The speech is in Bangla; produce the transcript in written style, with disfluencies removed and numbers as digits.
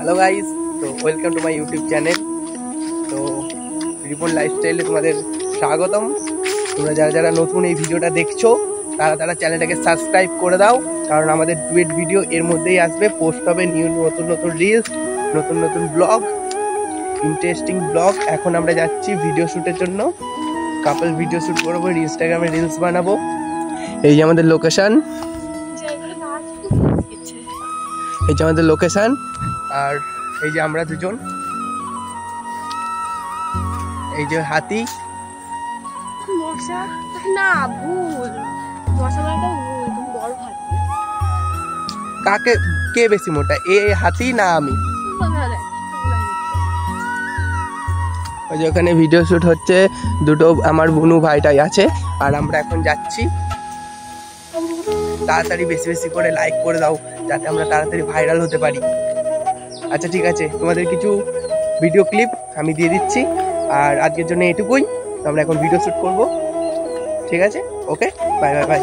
হ্যালো গাইস, তো welcome to my YouTube channel. তো রিপন লাইফস্টাইলে তোমাদের স্বাগতম। তোমরা যারা যারা নতুন এই ভিডিওটা দেখছো তারা চ্যানেলটাকে সাবস্ক্রাইব করে দাও, কারণ আমাদের ডুয়েট ভিডিও এর মধ্যেই আসবে, পোস্ট হবে নতুন নতুন রিলস, নতুন নতুন ব্লগ, ইন্টারেস্টিং ব্লগ। এখন আমরা যাচ্ছি ভিডিও শ্যুটের জন্য, কাপল ভিডিও শ্যুট করবো, ইনস্টাগ্রামে রিলস বানাবো। এই যে আমাদের লোকেশন, এই যে আমাদের লোকেশন, আর এই যে আমরা দুজন, এই যে হাতি। কাকে কে বেশি মোটা, এ হাতি না আমি? ওই যে ওখানে ভিডিও শুট হচ্ছে, দুটো আমার বুনু ভাইটাই আছে। আর আমরা এখন যাচ্ছি। তাড়াতাড়ি বেশি বেশি করে লাইক করে দাও, যাতে আমরা তাড়াতাড়ি ভাইরাল হতে পারি। আচ্ছা ঠিক আছে, তোমাদের কিছু ভিডিও ক্লিপ আমি দিয়ে দিচ্ছি। আর আজকের জন্য এটুকুই, আমরা এখন ভিডিও শ্যুট করব। ঠিক আছে, ওকে, বাই বাই বাই।